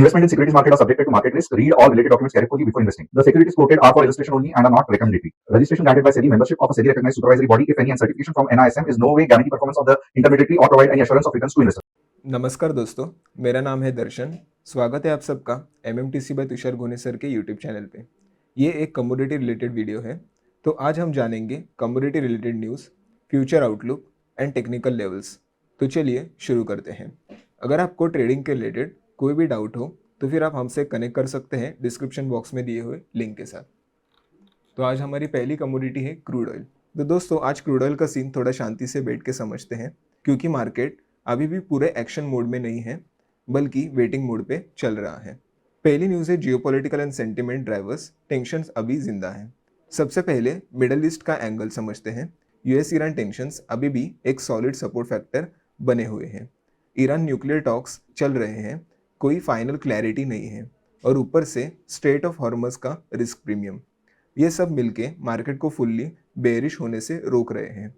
Investment in securities market are subjected to market risk. Read all related documents carefully before investing. The securities quoted are for illustration only and are not recommendatory. Registration granted by SEBI, membership of a SEBI recognized supervisory body, if any, and certification from NISM is no way guarantee performance of the intermediary or provide any assurance of returns to investor. नमस्कार दोस्तों, मेरा नाम है दर्शन। स्वागत है आप सबका MMTC bye Tushar घोने sir के यूट्यूब चैनल पे। ये एक कमोडिटी रिलेटेड वीडियो है। तो आज हम जानेंगे commodity related news, future outlook and technical levels. तो चलिए शुरू करते हैं। अगर आपको ट्रेडिंग के रिलेटेड कोई भी डाउट हो तो फिर आप हमसे कनेक्ट कर सकते हैं डिस्क्रिप्शन बॉक्स में दिए हुए लिंक के साथ। तो आज हमारी पहली कमोडिटी है क्रूड ऑयल। तो दोस्तों आज क्रूड ऑयल का सीन थोड़ा शांति से बैठ के समझते हैं, क्योंकि मार्केट अभी भी पूरे एक्शन मोड में नहीं है बल्कि वेटिंग मोड पे चल रहा है। पहली न्यूज़ है geopolitical and sentiment drivers, tensions अभी जिंदा हैं। सबसे पहले मिडल ईस्ट का एंगल समझते हैं। यूएस ईरान टेंशंस अभी भी एक सॉलिड सपोर्ट फैक्टर बने हुए हैं। ईरान न्यूक्लियर टॉक्स चल रहे हैं, कोई फाइनल क्लैरिटी नहीं है, और ऊपर से स्ट्रेट ऑफ हॉर्मज का रिस्क प्रीमियम, ये सब मिलके मार्केट को फुल्ली बेरिश होने से रोक रहे हैं।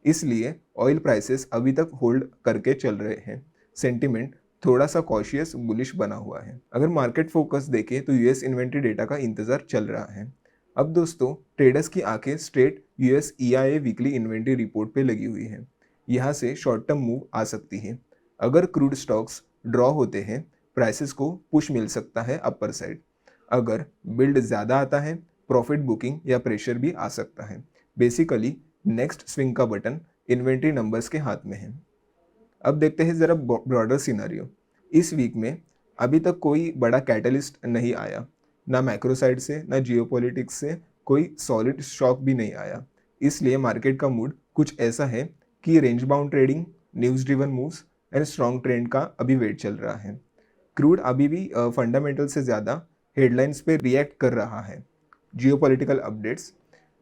इसलिए ऑयल प्राइसेस अभी तक होल्ड करके चल रहे हैं। सेंटिमेंट थोड़ा सा कॉशियस बुलिश बना हुआ है। अगर मार्केट फोकस देखें तो यूएस इन्वेंट्री डेटा का इंतजार चल रहा है। अब दोस्तों ट्रेडर्स की आंखें straight US EIA weekly inventory report पे लगी हुई है। यहाँ से शॉर्ट टर्म मूव आ सकती है। अगर क्रूड स्टॉक्स ड्रॉ होते हैं, प्राइसेस को पुश मिल सकता है अपर साइड। अगर बिल्ड ज़्यादा आता है, प्रॉफिट बुकिंग या प्रेशर भी आ सकता है। बेसिकली नेक्स्ट स्विंग का बटन इन्वेंट्री नंबर्स के हाथ में है। अब देखते हैं ज़रा ब्रॉडर सिनारियो। इस वीक में अभी तक कोई बड़ा कैटलिस्ट नहीं आया, ना मैक्रो साइड से ना जियोपॉलिटिक्स से कोई सॉलिड शॉक भी नहीं आया। इसलिए मार्केट का मूड कुछ ऐसा है कि range bound trading, news driven moves and strong trend का अभी वेट चल रहा है। क्रूड अभी भी फंडामेंटल से ज़्यादा हेडलाइंस पे रिएक्ट कर रहा है। जियोपॉलिटिकल अपडेट्स,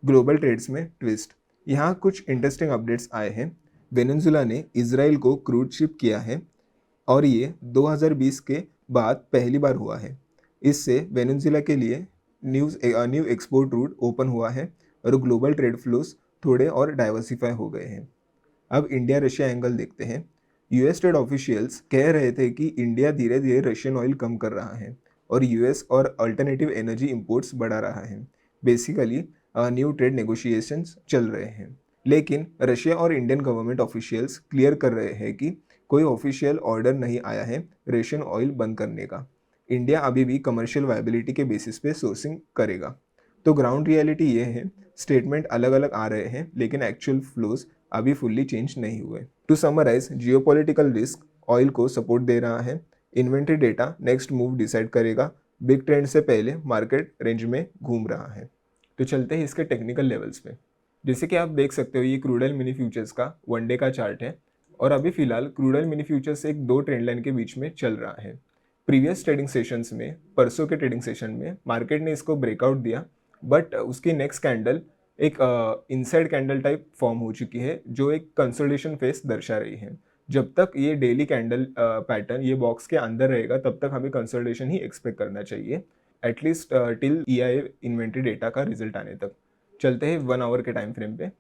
ग्लोबल ट्रेड्स में ट्विस्ट। यहाँ कुछ इंटरेस्टिंग अपडेट्स आए हैं। वेनेजुला ने इजराइल को क्रूड शिप किया है और ये 2020 के बाद पहली बार हुआ है। इससे वेनेजुला के लिए न्यू एक्सपोर्ट रूट ओपन हुआ है और ग्लोबल ट्रेड फ्लोस थोड़े और डाइवर्सिफाई हो गए हैं। अब इंडिया रशिया एंगल देखते हैं। यूएस ट्रेड ऑफिशियल्स कह रहे थे कि इंडिया धीरे धीरे रशियन ऑयल कम कर रहा है और यूएस और अल्टरनेटिव एनर्जी इंपोर्ट्स बढ़ा रहा है। बेसिकली न्यू ट्रेड नेगोशिएशंस चल रहे हैं। लेकिन रशिया और इंडियन गवर्नमेंट ऑफिशियल्स क्लियर कर रहे हैं कि कोई ऑफिशियल ऑर्डर नहीं आया है रशियन ऑयल बंद करने का। इंडिया अभी भी कमर्शियल वायबिलिटी के बेसिस पे सोर्सिंग करेगा। तो ग्राउंड रियलिटी ये है, स्टेटमेंट अलग अलग आ रहे हैं लेकिन एक्चुअल फ्लोज अभी फुल्ली चेंज नहीं हुए। To summarise, geopolitical risk oil को सपोर्ट दे रहा है। Inventory data next move decide करेगा। बिग ट्रेंड से पहले मार्केट रेंज में घूम रहा है। तो चलते हैं इसके टेक्निकल लेवल्स पे। जैसे कि आप देख सकते हो, ये क्रूड ऑयल मिनी फ्यूचर्स का वन डे का चार्ट है और अभी फिलहाल क्रूड ऑयल मिनी फ्यूचर्स एक दो ट्रेंड लाइन के बीच में चल रहा है। प्रीवियस ट्रेडिंग सेशंस में, परसों के ट्रेडिंग सेशन में मार्केट ने इसको ब्रेकआउट दिया, बट उसकी नेक्स्ट कैंडल एक इनसाइड कैंडल टाइप फॉर्म हो चुकी है जो एक कंसोलिडेशन फेस दर्शा रही है। जब तक ये डेली कैंडल पैटर्न ये बॉक्स के अंदर रहेगा तब तक हमें कंसोलिडेशन ही एक्सपेक्ट करना चाहिए, at least till EIA inventory data का रिजल्ट आने तक। चलते हैं 1 आवर के टाइम फ्रेम पे।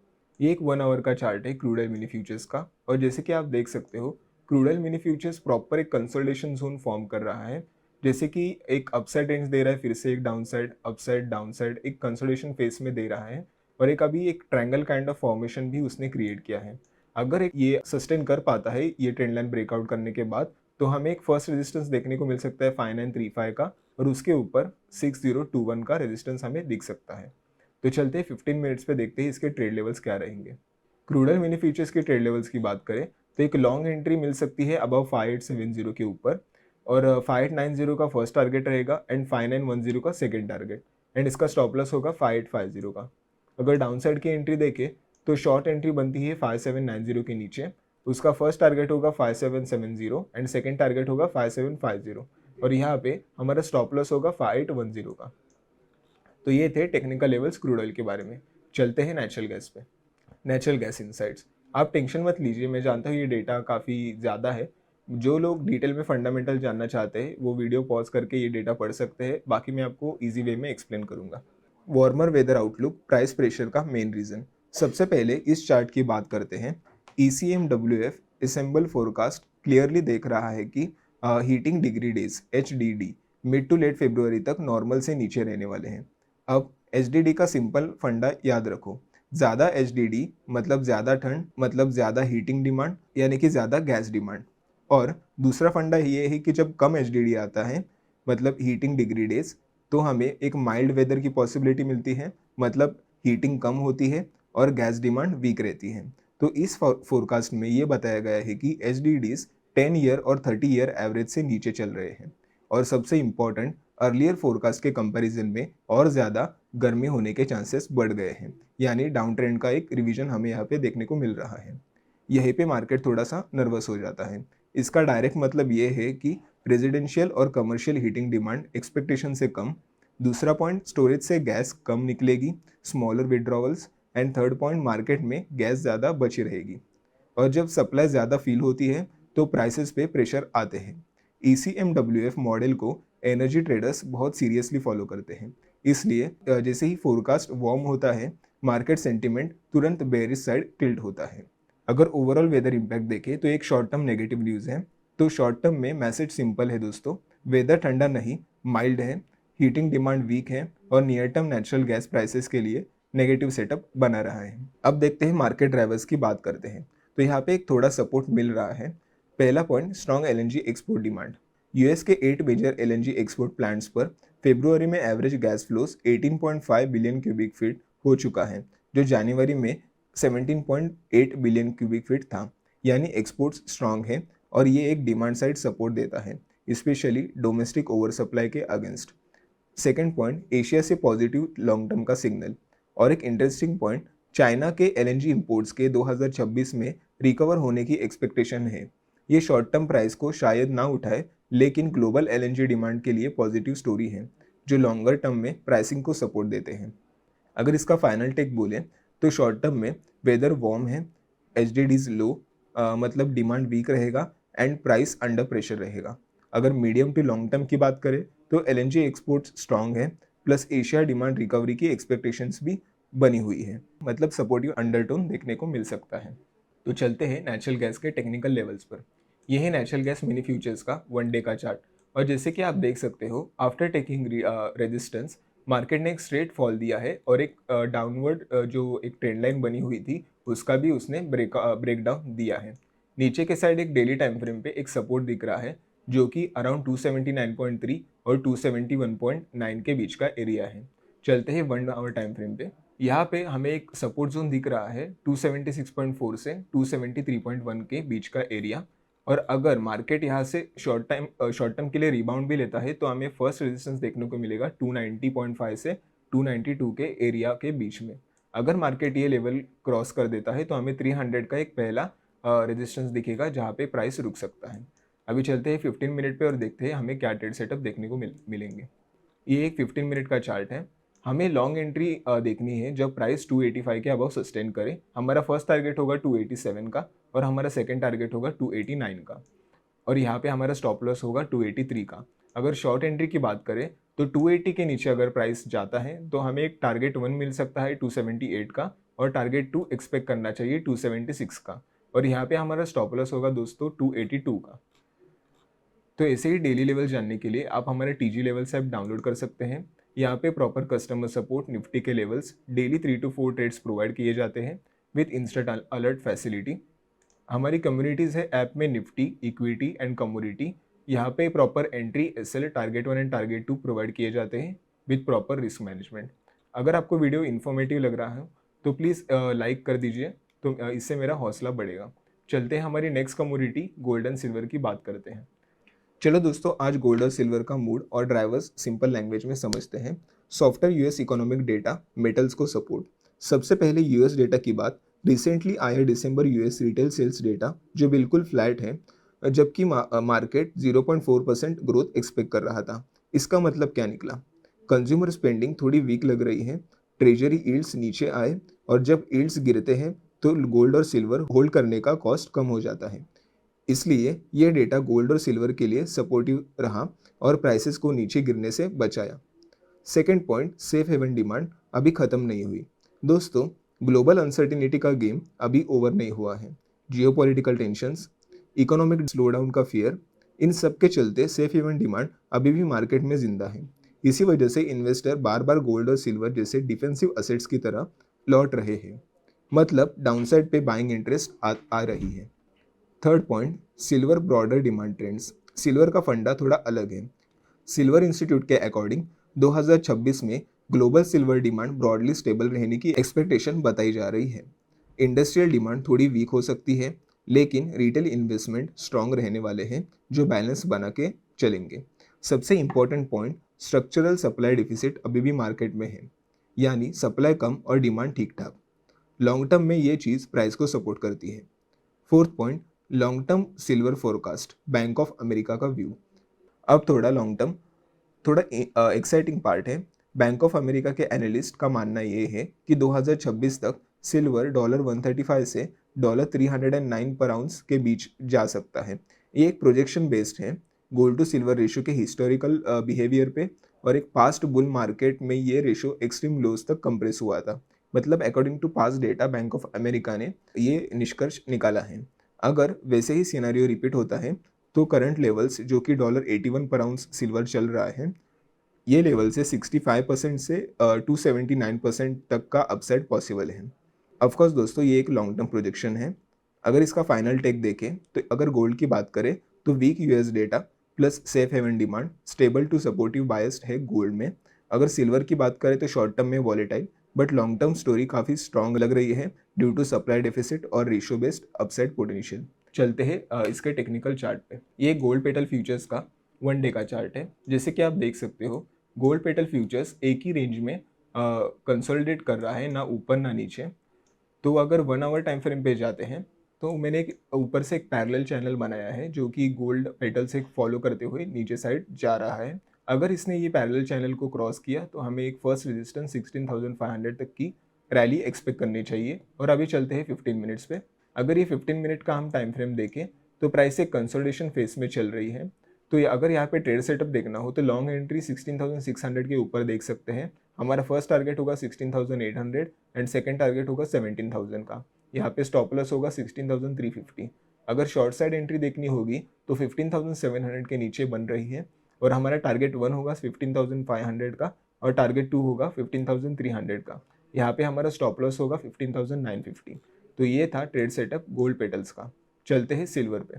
ये एक 1 आवर का चार्ट है क्रूड ऑयल मिनी फ्यूचर्स का, और जैसे कि आप देख सकते हो crude oil mini futures proper एक कंसोलिडेशन जोन फॉर्म कर रहा है। जैसे कि एक अपसाइड रेंज दे रहा है, फिर से एक डाउनसाइड, अपसाइड डाउनसाइड, एक कंसोलिडेशन फेस में दे रहा है, और एक अभी एक ट्रायंगल काइंड ऑफ फॉर्मेशन भी उसने क्रिएट किया है। अगर ये सस्टेन कर पाता है ये ट्रेंड लाइन ब्रेकआउट करने के बाद, तो हमें एक फर्स्ट रेजिस्टेंस देखने को मिल सकता है 5935 का, और उसके ऊपर 6021 का रेजिस्टेंस हमें दिख सकता है। तो चलते हैं 15 मिनट्स पे, देखते हैं इसके ट्रेड लेवल्स क्या रहेंगे। क्रूड ऑयल मिनी फ्यूचर्स के ट्रेड लेवल्स की बात करें तो एक लॉन्ग एंट्री मिल सकती है अबव 5870 के ऊपर, और 5890 का फर्स्ट टारगेट रहेगा एंड 5910 का सेकेंड टारगेट, एंड इसका स्टॉप लॉस होगा 5850 का। अगर डाउनसाइड की एंट्री देखें तो शॉर्ट एंट्री बनती है 5790 के नीचे, उसका फर्स्ट टारगेट होगा 5770 एंड सेकेंड टारगेट होगा 5750, और यहाँ पे हमारा स्टॉप लॉस होगा 5810 का। तो ये थे टेक्निकल लेवल्स क्रूड ऑयल के बारे में। चलते हैं नेचुरल गैस पे। Natural gas insights. आप टेंशन मत लीजिए, मैं जानता हूँ ये डेटा काफ़ी ज़्यादा है। जो लोग डिटेल में फंडामेंटल जानना चाहते हैं वो वीडियो पॉज करके ये डेटा पढ़ सकते हैं, बाकी मैं आपको ईजी वे में एक्सप्लेन करूँगा। Warmer weather outlook, price pressure का मेन रीज़न। सबसे पहले इस चार्ट की बात करते हैं। ECMWF असेंबल फोरकास्ट क्लियरली देख रहा है कि heating degree days HDD mid to late फरवरी तक नॉर्मल से नीचे रहने वाले हैं। अब HDD का सिंपल फंडा याद रखो, ज़्यादा HDD मतलब ज़्यादा ठंड, मतलब ज़्यादा हीटिंग डिमांड, यानी कि ज़्यादा गैस डिमांड। और दूसरा फंडा ये है कि जब कम HDD आता है, मतलब हीटिंग डिग्री डेज, तो हमें एक माइल्ड वेदर की पॉसिबिलिटी मिलती है, मतलब हीटिंग कम होती है और गैस डिमांड वीक रहती है। तो इस फोरकास्ट में ये बताया गया है कि HDDs 10 ईयर और 30 ईयर एवरेज से नीचे चल रहे हैं। और सबसे इम्पॉर्टेंट, अर्लियर फोरकास्ट के कंपैरिजन में और ज़्यादा गर्मी होने के चांसेस बढ़ गए हैं, यानी डाउन ट्रेंड का एक रिवीजन हमें यहाँ पे देखने को मिल रहा है। यहीं पे मार्केट थोड़ा सा नर्वस हो जाता है। इसका डायरेक्ट मतलब ये है कि रेजिडेंशियल और कमर्शियल हीटिंग डिमांड एक्सपेक्टेशन से कम। दूसरा पॉइंट, स्टोरेज से गैस कम निकलेगी, smaller withdrawals. And third point, market में गैस ज़्यादा बची रहेगी। और जब सप्लाई ज़्यादा फील होती है तो प्राइसेस पे प्रेशर आते हैं। ECMWF मॉडल को एनर्जी ट्रेडर्स बहुत सीरियसली फॉलो करते हैं। इसलिए जैसे ही फोरकास्ट वार्म होता है, मार्केट सेंटिमेंट तुरंत बेरिश साइड टिल्ट होता है। अगर ओवरऑल वेदर इम्पैक्ट देखें तो एक शॉर्ट टर्म नेगेटिव न्यूज़ है। तो शॉर्ट टर्म में मैसेज सिंपल है दोस्तों, वेदर ठंडा नहीं, माइल्ड है, हीटिंग डिमांड वीक है और near term natural gas prices के लिए नेगेटिव सेटअप बना रहा है। अब देखते हैं मार्केट ड्राइवर्स की बात करते हैं। तो यहाँ पे एक थोड़ा सपोर्ट मिल रहा है। पहला point, strong LNG export demand. US के 8 मेजर LNG एक्सपोर्ट प्लांट्स पर फरवरी में average gas flows 18.5 billion cubic feet हो चुका है, जो जनवरी में 17.8 बिलियन क्यूबिक फीट था। यानी एक्सपोर्ट्स स्ट्रांग है और ये एक डिमांड साइड सपोर्ट देता है, स्पेशली डोमेस्टिक ओवर सप्लाई के अगेंस्ट। सेकेंड पॉइंट, एशिया से पॉजिटिव लॉन्ग टर्म का सिग्नल। और एक इंटरेस्टिंग पॉइंट, चाइना के LNG इंपोर्ट्स के 2026 में रिकवर होने की एक्सपेक्टेशन है। ये शॉर्ट टर्म प्राइस को शायद ना उठाए, लेकिन ग्लोबल LNG डिमांड के लिए पॉजिटिव स्टोरी है, जो लॉन्गर टर्म में प्राइसिंग को सपोर्ट देते हैं। अगर इसका फाइनल टेक बोले तो शॉर्ट टर्म में वेदर वार्म है, HDDs लो, मतलब डिमांड वीक रहेगा एंड प्राइस अंडर प्रेशर रहेगा। अगर मीडियम टू लॉन्ग टर्म की बात करें तो LNG एक्सपोर्ट्स स्ट्रांग है, प्लस एशिया डिमांड रिकवरी की एक्सपेक्टेशंस भी बनी हुई है, मतलब सपोर्टिव अंडरटोन देखने को मिल सकता है। तो चलते हैं नेचुरल गैस के टेक्निकल लेवल्स पर। यह है नेचुरल गैस मिनी फ्यूचर्स का 1 डे का चार्ट। और जैसे कि आप देख सकते हो, आफ्टर टेकिंग रेजिस्टेंस, मार्केट ने एक स्ट्रेट फॉल दिया है और एक डाउनवर्ड जो एक ट्रेंड लाइन बनी हुई थी उसका भी उसने ब्रेक डाउन दिया है। नीचे के साइड एक डेली टाइम फ्रेम पे एक सपोर्ट दिख रहा है, जो कि अराउंड 279.3 और 271.9 के बीच का एरिया है। चलते हैं 1 आवर टाइम फ्रेम पे। यहाँ पे हमें एक सपोर्ट जोन दिख रहा है 276.4 से 273.1 के बीच का एरिया। और अगर मार्केट यहाँ से शॉर्ट टर्म के लिए रिबाउंड भी लेता है तो हमें फर्स्ट रेजिस्टेंस देखने को मिलेगा 290.5 से 292 के एरिया के बीच में। अगर मार्केट ये लेवल क्रॉस कर देता है तो हमें 300 का एक पहला रेजिस्टेंस दिखेगा जहाँ पे प्राइस रुक सकता है। अभी चलते हैं 15 मिनट पे और देखते हैं हमें क्या ट्रेड सेटअप देखने को मिलेंगे। ये एक 15 मिनट का चार्ट है। हमें लॉन्ग एंट्री देखनी है जब प्राइस 285 के अबव सस्टेन करे। हमारा फर्स्ट टारगेट होगा 287 का और हमारा सेकंड टारगेट होगा 289 का। और यहाँ पे हमारा स्टॉप लॉस होगा 283 का। अगर शॉर्ट एंट्री की बात करें तो 280 के नीचे अगर प्राइस जाता है तो हमें एक टारगेट 1 मिल सकता है 278 का, और टारगेट 2 एक्सपेक्ट करना चाहिए 276 का। और यहाँ पे हमारा स्टॉप लॉस होगा दोस्तों 282 का। तो ऐसे ही डेली लेवल जानने के लिए आप हमारे TG लेवल्स ऐप डाउनलोड कर सकते हैं। यहाँ पे प्रॉपर कस्टमर सपोर्ट, निफ्टी के levels, daily 3 to 4 trades provide किए जाते हैं विद इंस्टेंट अलर्ट फैसिलिटी। हमारी कम्युनिटीज़ है ऐप में, निफ्टी, इक्विटी एंड कमोडिटी। यहाँ पे proper entry, SL, target 1 and target 2 provide किए जाते हैं विद प्रॉपर रिस्क मैनेजमेंट। अगर आपको वीडियो इन्फॉर्मेटिव लग रहा है तो प्लीज़ लाइक कर दीजिए, तो इससे मेरा हौसला बढ़ेगा। चलते हैं हमारी next commodity gold and silver की बात करते हैं। चलो दोस्तों, आज गोल्ड और सिल्वर का मूड और ड्राइवर्स सिंपल लैंग्वेज में समझते हैं। Software US economic data, metals को सपोर्ट। सबसे पहले US डेटा की बात। रिसेंटली आया दिसंबर US रिटेल सेल्स डेटा जो बिल्कुल फ्लैट है, जबकि मार्केट 0.4% ग्रोथ एक्सपेक्ट कर रहा था। इसका मतलब क्या निकला? कंज्यूमर स्पेंडिंग थोड़ी वीक लग रही है, ट्रेजरी यील्ड्स नीचे आए, और जब यील्ड्स गिरते हैं तो गोल्ड और सिल्वर होल्ड करने का कॉस्ट कम हो जाता है। इसलिए यह डेटा गोल्ड और सिल्वर के लिए सपोर्टिव रहा और प्राइसेस को नीचे गिरने से बचाया। Second point, safe haven demand अभी खत्म नहीं हुई। दोस्तों, ग्लोबल अनसर्टिनिटी का गेम अभी ओवर नहीं हुआ है। जियोपॉलिटिकल टेंशंस, इकोनॉमिक स्लोडाउन का फियर, इन सब के चलते सेफ हेवन डिमांड अभी भी मार्केट में जिंदा है। इसी वजह से इन्वेस्टर बार बार गोल्ड और सिल्वर जैसे डिफेंसिव असेट्स की तरह लौट रहे हैं। मतलब डाउनसाइड पे बाइंग इंटरेस्ट आ रही है। Third point, silver broader demand trends. Silver का फंडा थोड़ा अलग है। सिल्वर इंस्टीट्यूट के अकॉर्डिंग 2026 में global silver demand broadly stable रहने की एक्सपेक्टेशन बताई जा रही है। इंडस्ट्रियल डिमांड थोड़ी वीक हो सकती है, लेकिन रिटेल इन्वेस्टमेंट स्ट्रांग रहने वाले हैं जो बैलेंस बना के चलेंगे। सबसे important point, structural supply deficit अभी भी मार्केट में है, यानी सप्लाई कम और डिमांड ठीक ठाक। लॉन्ग टर्म में ये चीज़ प्राइस को सपोर्ट करती है। Fourth point, long term silver forecast, bank of America का व्यू। अब थोड़ा लॉन्ग टर्म, थोड़ा एक्साइटिंग पार्ट है। बैंक ऑफ अमेरिका के एनालिस्ट का मानना ये है कि 2026 तक सिल्वर $135 से $309 पर आउंस के बीच जा सकता है। ये एक प्रोजेक्शन बेस्ड है, गोल्ड टू सिल्वर रेशो के हिस्टोरिकल बिहेवियर पे, और एक पास्ट बुल मार्केट में ये रेशो एक्सट्रीम लोज तक कंप्रेस हुआ था। मतलब according to past data Bank of America ने ये निष्कर्ष निकाला है। अगर वैसे ही सिनेरियो रिपीट होता है तो करंट लेवल्स जो कि $81 पर आउंस सिल्वर चल रहा है, ये लेवल से 65% से 279% तक का अपसाइड पॉसिबल है। ऑफकोर्स दोस्तों, ये एक लॉन्ग टर्म प्रोजेक्शन है। अगर इसका फाइनल टेक देखें तो अगर गोल्ड की बात करें तो weak US data plus safe haven demand stable to supportive biased है गोल्ड में। अगर सिल्वर की बात करें तो शॉर्ट टर्म में volatile, but long term story काफ़ी स्ट्रांग लग रही है ड्यू टू सप्लाई डेफिसिट और रेशियो बेस्ड अपसाइड पोटेंशियल। चलते हैं इसके टेक्निकल चार्ट पे। ये गोल्ड पेटल फ्यूचर्स का 1 डे का चार्ट है। जैसे कि आप देख सकते हो, गोल्ड पेटल फ्यूचर्स एक ही रेंज में कंसोलिडेट कर रहा है, ना ऊपर ना नीचे। तो अगर 1 आवर टाइम फ्रेम पे जाते हैं तो मैंने एक ऊपर से एक पैरेलल चैनल बनाया है जो कि गोल्ड पेटल से फॉलो करते हुए नीचे साइड जा रहा है। अगर इसने ये पैरेलल चैनल को क्रॉस किया तो हमें एक फर्स्ट रेजिस्टेंस 16,500 तक की रैली एक्सपेक्ट करनी चाहिए। और अभी चलते हैं 15 मिनट्स पे। अगर ये 15 मिनट का हम टाइम फ्रेम देखें तो प्राइस एक कंसोलिडेशन फेज में चल रही है। तो अगर यहाँ पे ट्रेड सेटअप देखना हो तो लॉन्ग एंट्री 16,600 के ऊपर देख सकते हैं। हमारा फर्स्ट टारगेट होगा 16,800 एंड सेकंड टारगेट होगा 17,000 का। यहाँ पे स्टॉप लॉस होगा 16,350। अगर शॉर्ट साइड एंट्री देखनी होगी तो 15,700 के नीचे बन रही है, और हमारा टारगेट 1 होगा 15,500 का और टारगेट 2 होगा 15,300 का। यहाँ पे हमारा स्टॉप लॉस होगा 15,950। तो ये था ट्रेड सेटअप गोल्ड पेटल्स का। चलते हैं सिल्वर पे।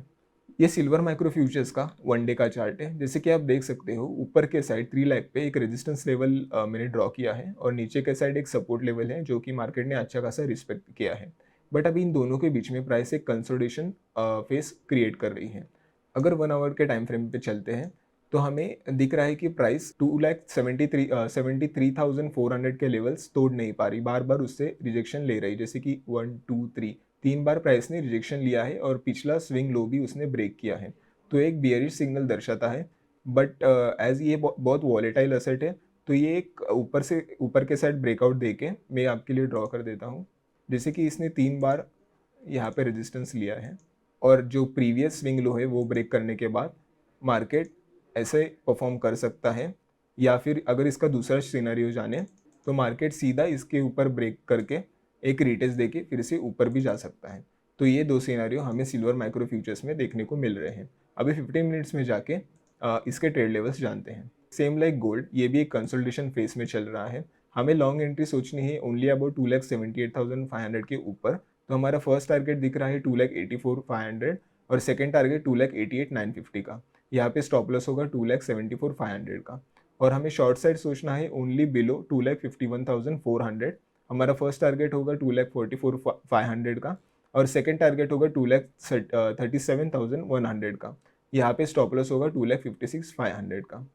ये सिल्वर माइक्रो फ्यूचर्स का 1 डे का चार्ट है। जैसे कि आप देख सकते हो, ऊपर के साइड 3 लाख पे एक रेजिस्टेंस लेवल मैंने ड्रॉ किया है, और नीचे के साइड एक सपोर्ट लेवल है जो कि मार्केट ने अच्छा खासा रिस्पेक्ट किया है। बट अभी इन दोनों के बीच में प्राइस एक कंसोलिडेशन फेस क्रिएट कर रही है। अगर 1 आवर के टाइम फ्रेम पे चलते हैं तो हमें दिख रहा है कि प्राइस 2,73,400 के लेवल्स तोड़ नहीं पा रही, बार बार उससे रिजेक्शन ले रही। जैसे कि 1 2 3 3 बार प्राइस ने रिजेक्शन लिया है और पिछला स्विंग लो भी उसने ब्रेक किया है। तो एक बियरिश सिग्नल दर्शाता है। बट एज ये बहुत वॉलेटाइल असेट है, तो ये एक ऊपर के साइड ब्रेकआउट देके मैं आपके लिए ड्रॉ कर देता हूँ। जैसे कि इसने 3 बार यहाँ पे रेजिस्टेंस लिया है, और जो प्रीवियस स्विंग लो है वो ब्रेक करने के बाद मार्केट ऐसे परफॉर्म कर सकता है। या फिर अगर इसका दूसरा सिनेरियो जाने तो मार्केट सीधा इसके ऊपर ब्रेक करके एक रिटेस्ट देके फिर से ऊपर भी जा सकता है। तो ये 2 सिनेरियो हमें सिल्वर माइक्रो फ्यूचर्स में देखने को मिल रहे हैं। अभी 15 मिनट्स में जाके इसके ट्रेड लेवल्स जानते हैं। सेम लाइक गोल्ड, ये भी एक कंसोलिडेशन फेज में चल रहा है। हमें लॉन्ग एंट्री सोचनी है ओनली अबाउट 2,78,500 के ऊपर। तो हमारा फर्स्ट टारगेट दिख रहा है 2,84,500 और सेकेंड टारगेट 2,88,950 का। यहाँ पे स्टॉप लॉस होगा 2,74,500 का। और हमें शॉर्ट साइड सोचना है ओनली बिलो 2,51,400। हमारा फर्स्ट टारगेट होगा 2,44,500 का, और सेकेंड टारगेट होगा 2,37,100 का। यहाँ पे स्टॉप लॉस होगा 2,56,500 का।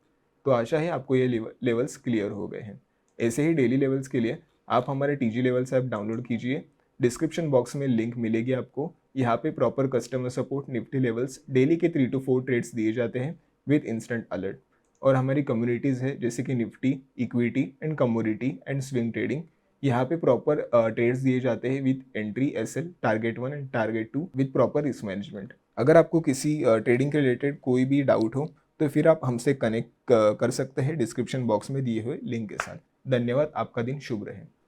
तो आशा है आपको ये लेवल्स क्लियर हो गए हैं। ऐसे ही डेली लेवल्स के लिए आप हमारे टीजी लेवल्स ऐप डाउनलोड कीजिए। डिस्क्रिप्शन बॉक्स में लिंक मिलेगी आपको। यहाँ पे proper customer support, Nifty levels, daily के 3 to 4 ट्रेड्स दिए जाते हैं विद इंस्टेंट अलर्ट। और हमारी कम्युनिटीज़ है जैसे कि Nifty, equity and commodity and swing trading. यहाँ पे प्रॉपर ट्रेड्स दिए जाते हैं with entry, SL, target 1 and target 2 with proper risk management. अगर आपको किसी ट्रेडिंग के रिलेटेड कोई भी डाउट हो तो फिर आप हमसे कनेक्ट कर सकते हैं डिस्क्रिप्शन बॉक्स में दिए हुए लिंक के साथ। धन्यवाद, आपका दिन शुभ रहे।